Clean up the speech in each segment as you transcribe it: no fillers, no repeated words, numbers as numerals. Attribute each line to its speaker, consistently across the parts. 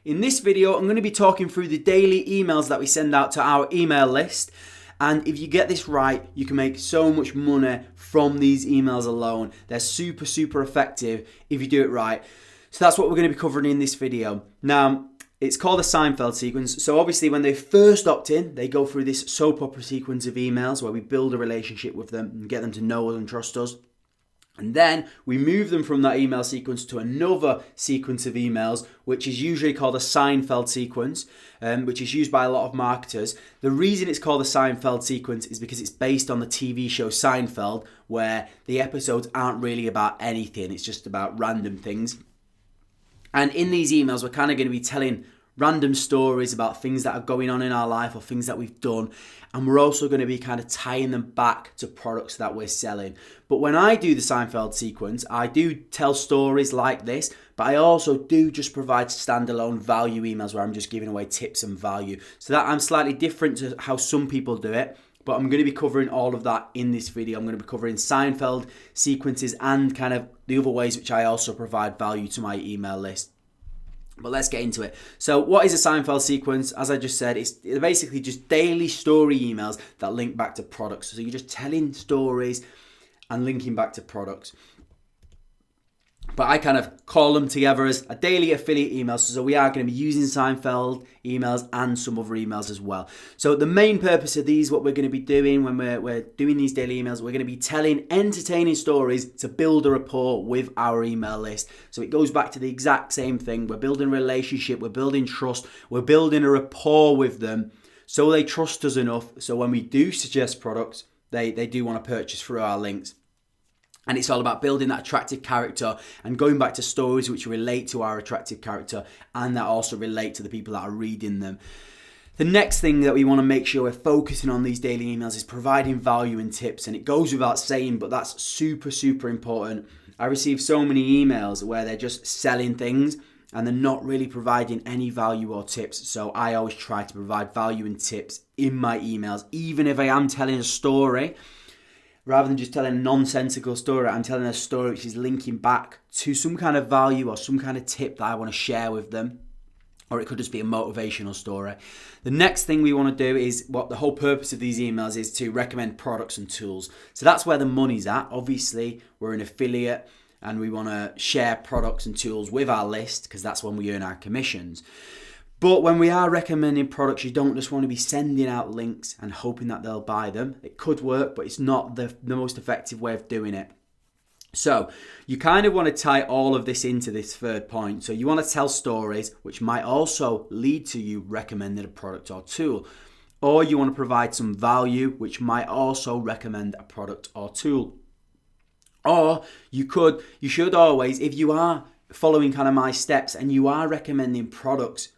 Speaker 1: In this video, I'm going to be talking through the daily emails that we send out to our email list. And if you get this right, you can make so much money from these emails alone. They're super, super effective if you do it right. So that's what we're going to be covering in this video. Now, it's called a Seinfeld sequence. So obviously when they first opt in, they go through this soap opera sequence of emails where we build a relationship with them and get them to know us and trust us. And then we move them from that email sequence to another sequence of emails, which is usually called a Seinfeld sequence, which is used by a lot of marketers. The reason it's called a Seinfeld sequence is because it's based on the TV show Seinfeld, where the episodes aren't really about anything. It's just about random things. And in these emails, we're kind of going to be telling random stories about things that are going on in our life or things that we've done. And we're also going to be kind of tying them back to products that we're selling. But when I do the Seinfeld sequence, I do tell stories like this, but I also do just provide standalone value emails where I'm just giving away tips and value. So that I'm slightly different to how some people do it, but I'm going to be covering all of that in this video. I'm going to be covering Seinfeld sequences and kind of the other ways which I also provide value to my email list. But let's get into it. So what is a Seinfeld sequence? As I just said, it's basically just daily story emails that link back to products. So you're just telling stories and linking back to products. But I kind of call them together as a daily affiliate email. So we are going to be using Seinfeld emails and some other emails as well. So the main purpose of these, what we're going to be doing when we're doing these daily emails, we're going to be telling entertaining stories to build a rapport with our email list. So it goes back to the exact same thing. We're building a relationship, we're building trust, we're building a rapport with them so they trust us enough. So when we do suggest products, they do want to purchase through our links. And it's all about building that attractive character and going back to stories which relate to our attractive character and that also relate to the people that are reading them. The next thing that we want to make sure we're focusing on these daily emails is providing value and tips. And it goes without saying, but that's super, super important. I receive so many emails where they're just selling things and they're not really providing any value or tips. So I always try to provide value and tips in my emails, even if I am telling a story. Rather than just telling a nonsensical story, I'm telling a story which is linking back to some kind of value or some kind of tip that I want to share with them. Or it could just be a motivational story. The next thing we want to do is, what the whole purpose of these emails is to recommend products and tools. So that's where the money's at. Obviously, we're an affiliate and we want to share products and tools with our list because that's when we earn our commissions. But when we are recommending products, you don't just want to be sending out links and hoping that they'll buy them. It could work, but it's not the most effective way of doing it. So you kind of want to tie all of this into this third point. So you want to tell stories, which might also lead to you recommending a product or tool. Or you want to provide some value, which might also recommend a product or tool. Or you should always, if you are following kind of my steps and you are recommending products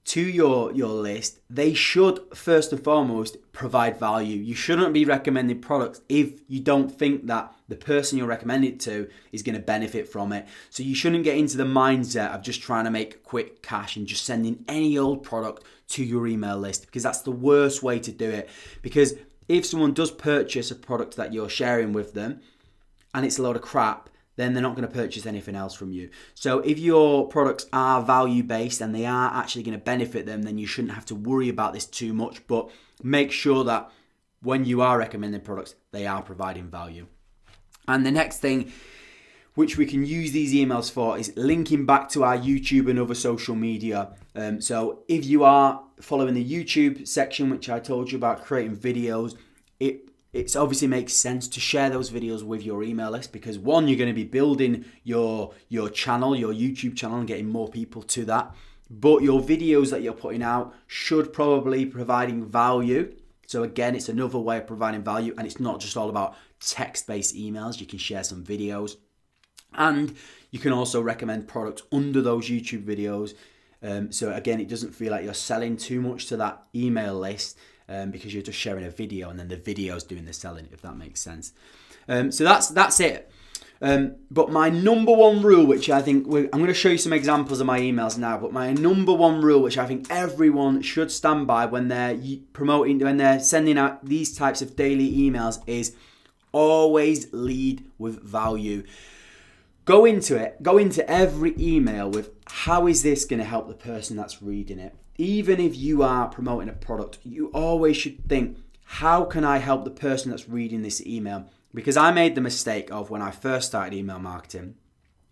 Speaker 1: to your list, they should first and foremost provide value. You shouldn't be recommending products if you don't think that the person you're recommending it to is going to benefit from it. So you shouldn't get into the mindset of just trying to make quick cash and just sending any old product to your email list, because that's the worst way to do it. Because if someone does purchase a product that you're sharing with them and it's a load of crap, then they're not going to purchase anything else from you. So if your products are value-based and they are actually going to benefit them, then you shouldn't have to worry about this too much. But make sure that when you are recommending products, they are providing value. And the next thing which we can use these emails for is linking back to our YouTube and other social media. So if you are following the YouTube section, which I told you about creating videos, it obviously makes sense to share those videos with your email list because one, you're going to be building your channel, your YouTube channel, and getting more people to that. But your videos that you're putting out should probably be providing value. So again, it's another way of providing value, and it's not just all about text-based emails. You can share some videos, and you can also recommend products under those YouTube videos. So again, it doesn't feel like you're selling too much to that email list. Because you're just sharing a video and then the video's doing the selling, if that makes sense. So that's it. But my number one rule, which I think I'm going to show you some examples of my emails now, but my number one rule, which I think everyone should stand by when they're when they're sending out these types of daily emails, is always lead with value. Go into every email with how is this going to help the person that's reading it. Even if you are promoting a product, you always should think, how can I help the person that's reading this email? Because I made the mistake of, when I first started email marketing,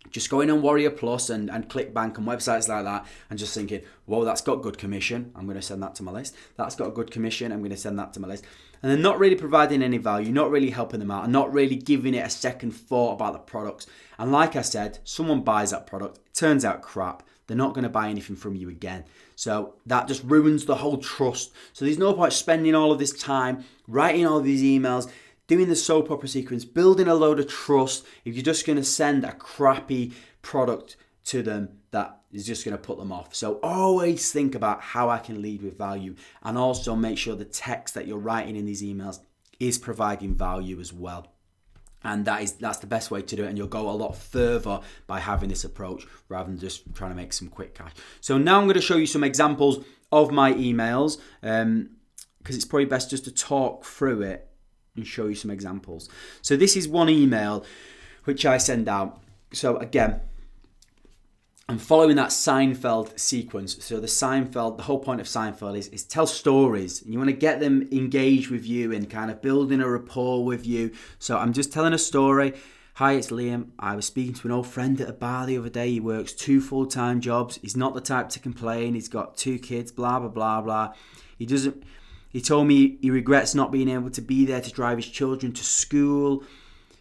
Speaker 1: just going on Warrior Plus and ClickBank and websites like that and just thinking, whoa, that's got good commission, I'm going to send that to my list. That's got a good commission, I'm going to send that to my list. And then not really providing any value, not really helping them out, and not really giving it a second thought about the products. And like I said, someone buys that product, it turns out crap, they're not going to buy anything from you again. So that just ruins the whole trust. So there's no point spending all of this time writing all of these emails, doing the soap opera sequence, building a load of trust, if you're just going to send a crappy product to them that is just going to put them off. So always think about how I can lead with value, and also make sure the text that you're writing in these emails is providing value as well. And that's the best way to do it, and you'll go a lot further by having this approach rather than just trying to make some quick cash. So now I'm going to show you some examples of my emails, because it's probably best just to talk through it and show you some examples. So this is one email which I send out. So again, I'm following that Seinfeld sequence. So the whole point of Seinfeld is tell stories. And you want to get them engaged with you and kind of building a rapport with you. So I'm just telling a story. Hi, it's Liam. I was speaking to an old friend at a bar the other day. He works 2 full-time jobs. He's not the type to complain. He's got 2 kids, blah, blah, blah, blah. He told me he regrets not being able to be there to drive his children to school.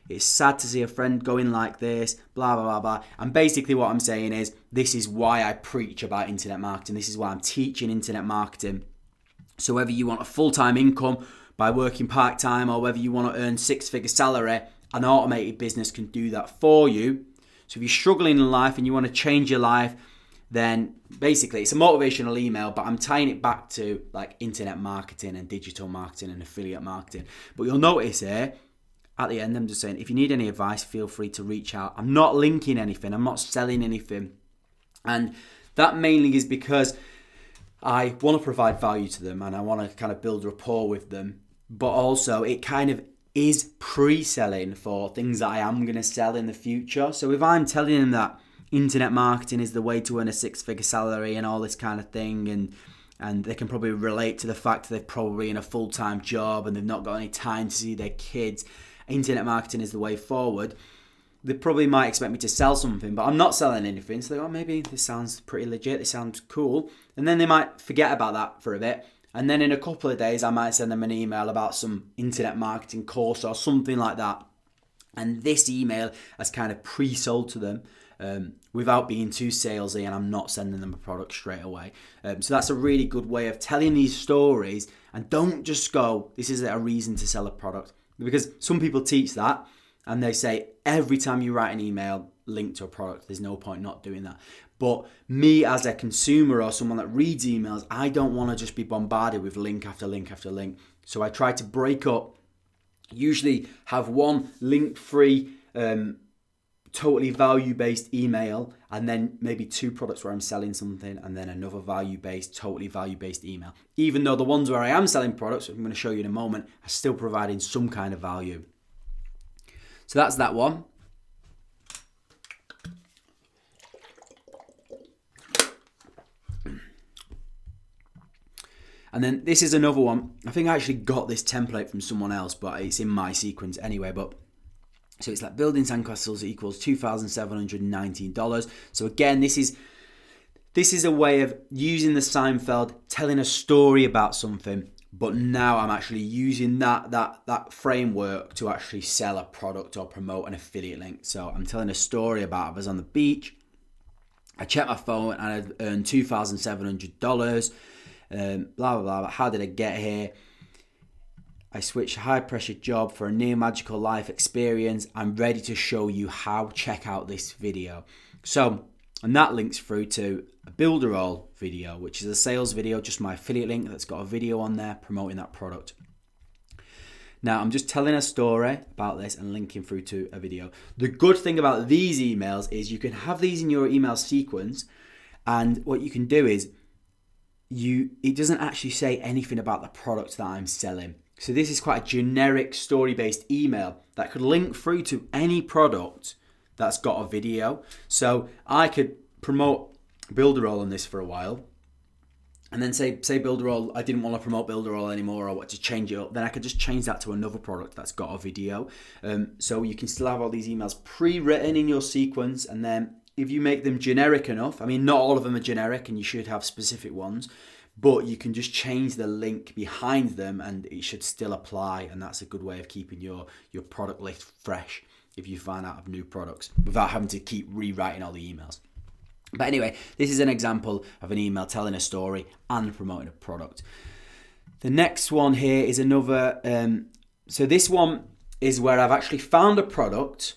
Speaker 1: It's sad to see a friend going like this, blah, blah, blah, blah. And basically what I'm saying is, this is why I preach about internet marketing. This is why I'm teaching internet marketing. So whether you want a full-time income by working part-time, or whether you want to earn 6-figure salary, an automated business can do that for you. So if you're struggling in life and you want to change your life, then basically it's a motivational email, but I'm tying it back to like internet marketing and digital marketing and affiliate marketing. But you'll notice here, at the end, I'm just saying, if you need any advice, feel free to reach out. I'm not linking anything. I'm not selling anything. And that mainly is because I want to provide value to them and I want to kind of build rapport with them. But also it kind of is pre-selling for things that I am going to sell in the future. So if I'm telling them that internet marketing is the way to earn a 6-figure salary and all this kind of thing, and they can probably relate to the fact that they're probably in a full-time job and they've not got any time to see their kids, internet marketing is the way forward, they probably might expect me to sell something, but I'm not selling anything. So they go, oh, maybe this sounds pretty legit, this sounds cool. And then they might forget about that for a bit. And then in a couple of days, I might send them an email about some internet marketing course or something like that. And this email has kind of pre-sold to them without being too salesy, and I'm not sending them a product straight away. So that's a really good way of telling these stories. And don't just go, this is a reason to sell a product. Because some people teach that and they say every time you write an email, link to a product. There's no point not doing that. But me as a consumer or someone that reads emails, I don't want to just be bombarded with link after link after link. So I try to break up, usually have one link-free, totally value-based email, and then maybe 2 products where I'm selling something, and then another value-based, totally value-based email. Even though the ones where I am selling products, I'm going to show you in a moment, are still providing some kind of value. So that's that one. And then this is another one. I think I actually got this template from someone else, but it's in my sequence anyway. But so it's like building sandcastles equals $2,719. So again, this is a way of using the Seinfeld, telling a story about something, but now I'm actually using that framework to actually sell a product or promote an affiliate link. So I'm telling a story about I was on the beach, I checked my phone and I'd earned $2,700. Blah, blah, blah. How did I get here? I switched a high pressure job for a near magical life experience. I'm ready to show you how. Check out this video. So, and that links through to a Builderall video, which is a sales video, just my affiliate link that's got a video on there promoting that product. Now, I'm just telling a story about this and linking through to a video. The good thing about these emails is you can have these in your email sequence, and what you can do is it doesn't actually say anything about the product that I'm selling. So this is quite a generic story-based email that could link through to any product that's got a video. So I could promote Builderall on this for a while, and then say Builderall, I didn't want to promote Builderall anymore, or I want to change it up, then I could just change that to another product that's got a video. So you can still have all these emails pre-written in your sequence, and then if you make them generic enough, I mean, not all of them are generic and you should have specific ones, but you can just change the link behind them and it should still apply, and that's a good way of keeping your product list fresh if you find out of new products without having to keep rewriting all the emails. But anyway, this is an example of an email telling a story and promoting a product. The next one here is another, so this one is where I've actually found a product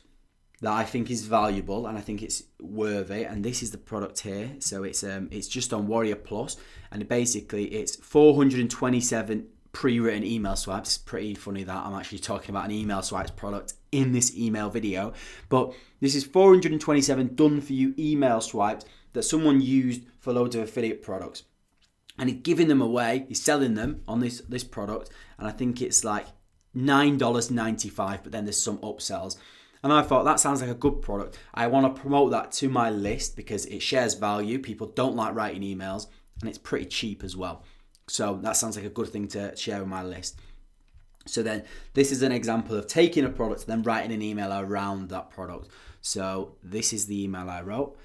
Speaker 1: that I think is valuable and I think it's worthy, and this is the product here. So it's just on Warrior Plus, and basically it's 427 pre-written email swipes. It's pretty funny that I'm actually talking about an email swipes product in this email video, but this is 427 done for you email swipes that someone used for loads of affiliate products, and he's giving them away, he's selling them on this product, and I think it's like $9.95, but then there's some upsells. And I thought that sounds like a good product. I want to promote that to my list because it shares value. People don't like writing emails, and it's pretty cheap as well. So that sounds like a good thing to share with my list. So then this is an example of taking a product and then writing an email around that product. So this is the email I wrote.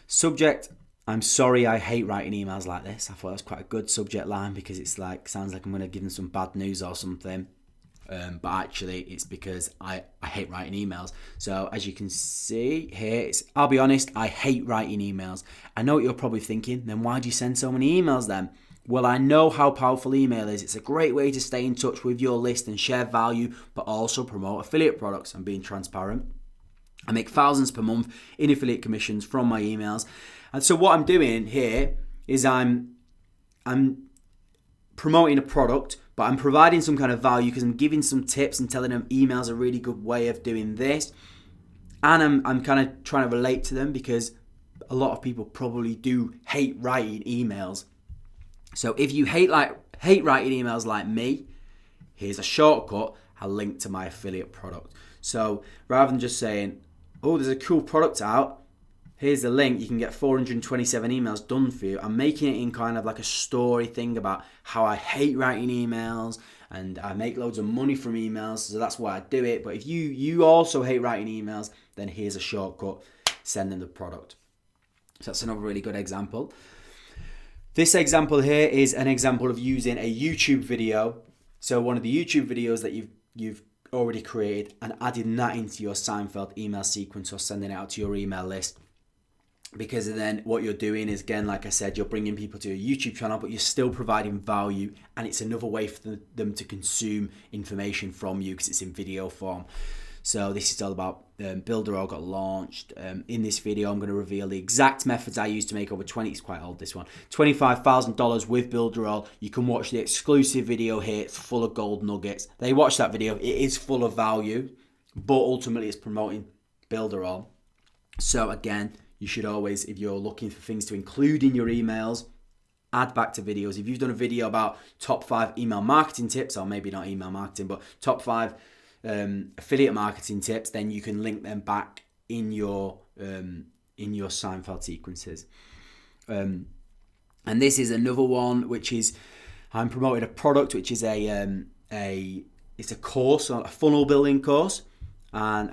Speaker 1: Subject: I'm sorry, I hate writing emails like this. I thought that was quite a good subject line because it's like, sounds like I'm going to give them some bad news or something. But actually it's because I hate writing emails. So as you can see here, I'll be honest, I hate writing emails. I know what you're probably thinking, then why do you send so many emails then? Well, I know how powerful email is. It's a great way to stay in touch with your list and share value, but also promote affiliate products. I'm being transparent. I make thousands per month in affiliate commissions from my emails. And so what I'm doing here is I'm promoting a product, but I'm providing some kind of value because I'm giving some tips and telling them email's a really good way of doing this. And I'm kind of trying to relate to them because a lot of people probably do hate writing emails. So if you hate writing emails like me, here's a shortcut, a link to my affiliate product. So rather than just saying, oh, there's a cool product out, here's the link, you can get 427 emails done for you. I'm making it in kind of like a story thing about how I hate writing emails and I make loads of money from emails, so that's why I do it. But if you also hate writing emails, then here's a shortcut, send them the product. So that's another really good example. This example here is an example of using a YouTube video. So one of the YouTube videos that you've already created and adding that into your Seinfeld email sequence or sending it out to your email list. Because then what you're doing is, again, like I said, you're bringing people to a YouTube channel, but you're still providing value, and it's another way for them to consume information from you because it's in video form. So this is all about Builderall got launched. In this video, I'm going to reveal the exact methods I used to make over it's quite old, this one, $25,000 with Builderall. You can watch the exclusive video here. It's full of gold nuggets. They watch that video. It is full of value, but ultimately it's promoting Builderall. So again, you should always, if you're looking for things to include in your emails, add back to videos. If you've done a video about top 5 email marketing tips, or maybe not email marketing, but top 5 affiliate marketing tips, then you can link them back in your Seinfeld sequences. And this is another one, which is I'm promoting a product, which is it's a course, a funnel building course, and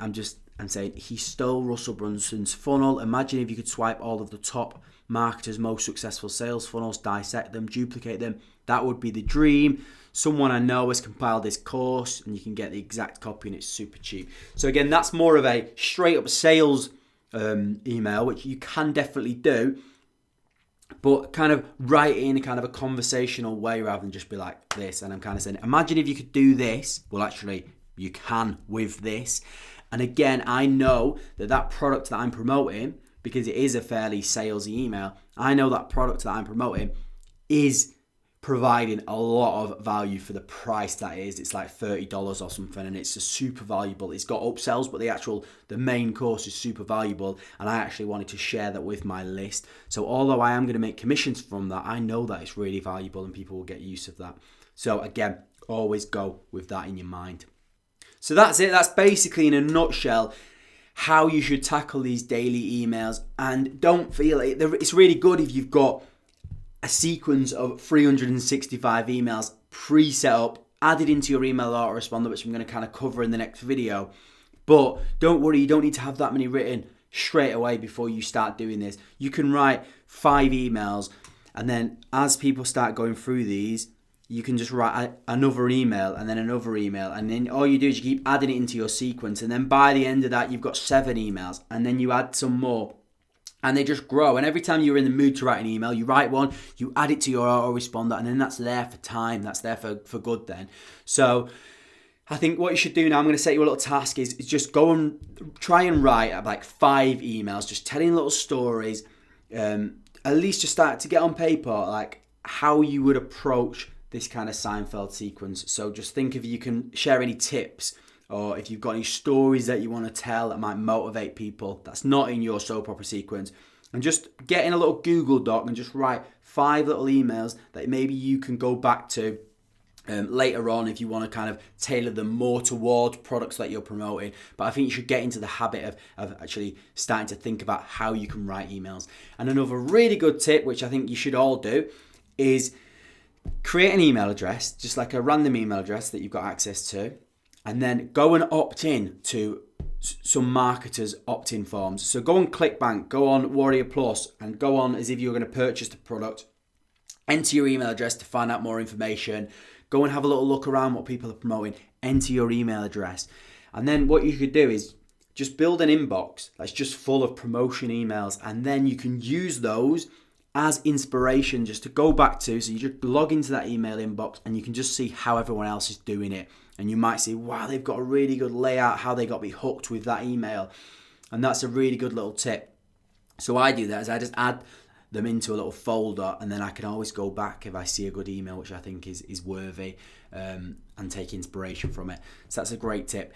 Speaker 1: I'm saying he stole Russell Brunson's funnel. Imagine if you could swipe all of the top marketers' most successful sales funnels, dissect them, duplicate them. That would be the dream. Someone I know has compiled this course, and you can get the exact copy, and it's super cheap. So again, that's more of a straight up sales email, which you can definitely do, but kind of write it in a kind of a conversational way rather than just be like this. And I'm kind of saying, imagine if you could do this. Well, actually, you can with this. And again, I know that product that I'm promoting, because it is a fairly salesy email, I know that product that I'm promoting is providing a lot of value for the price that is. It's like $30 or something, and it's a super valuable. It's got upsells, but the main course is super valuable, and I actually wanted to share that with my list. So although I am going to make commissions from that, I know that it's really valuable and people will get use of that. So again, always go with that in your mind. So that's it. That's basically in a nutshell how you should tackle these daily emails. And don't feel it. It's really good if you've got a sequence of 365 emails pre-set up, added into your email autoresponder, which I'm going to kind of cover in the next video. But don't worry, you don't need to have that many written straight away before you start doing this. You can write 5 emails, and then as people start going through these, you can just write another email and then another email, and then all you do is you keep adding it into your sequence, and then by the end of that you've got 7 emails, and then you add some more, and they just grow. And every time you're in the mood to write an email, you write one, you add it to your autoresponder, and then that's there for time, that's there for good then. So I think what you should do now, I'm going to set you a little task, is just go and try and write like 5 emails, just telling little stories, at least just start to get on paper like how you would approach this kind of Seinfeld sequence. So just think if you can share any tips, or if you've got any stories that you want to tell that might motivate people that's not in your soap opera sequence, and just get in a little Google Doc and just write 5 little emails that maybe you can go back to later on if you want to kind of tailor them more towards products that you're promoting. But I think you should get into the habit of actually starting to think about how you can write emails. And another really good tip, which I think you should all do, is create an email address, just like a random email address that you've got access to, and then go and opt in to some marketers opt-in forms. So go on ClickBank, go on Warrior Plus, and go on as if you're going to purchase the product. Enter your email address to find out more information. Go and have a little look around what people are promoting. Enter your email address. And then what you could do is just build an inbox that's just full of promotion emails, and then you can use those as inspiration just to go back to. So you just log into that email inbox and you can just see how everyone else is doing it. And you might see, wow, they've got a really good layout, how they got me hooked with that email. And that's a really good little tip. So I do that is I just add them into a little folder, and then I can always go back if I see a good email which I think is worthy, and take inspiration from it. So that's a great tip.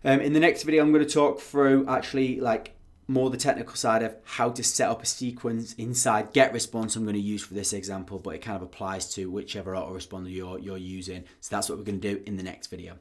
Speaker 1: In the next video I'm going to talk through actually like more the technical side of how to set up a sequence inside GetResponse I'm going to use for this example, but it kind of applies to whichever autoresponder you're using. So that's what we're going to do in the next video.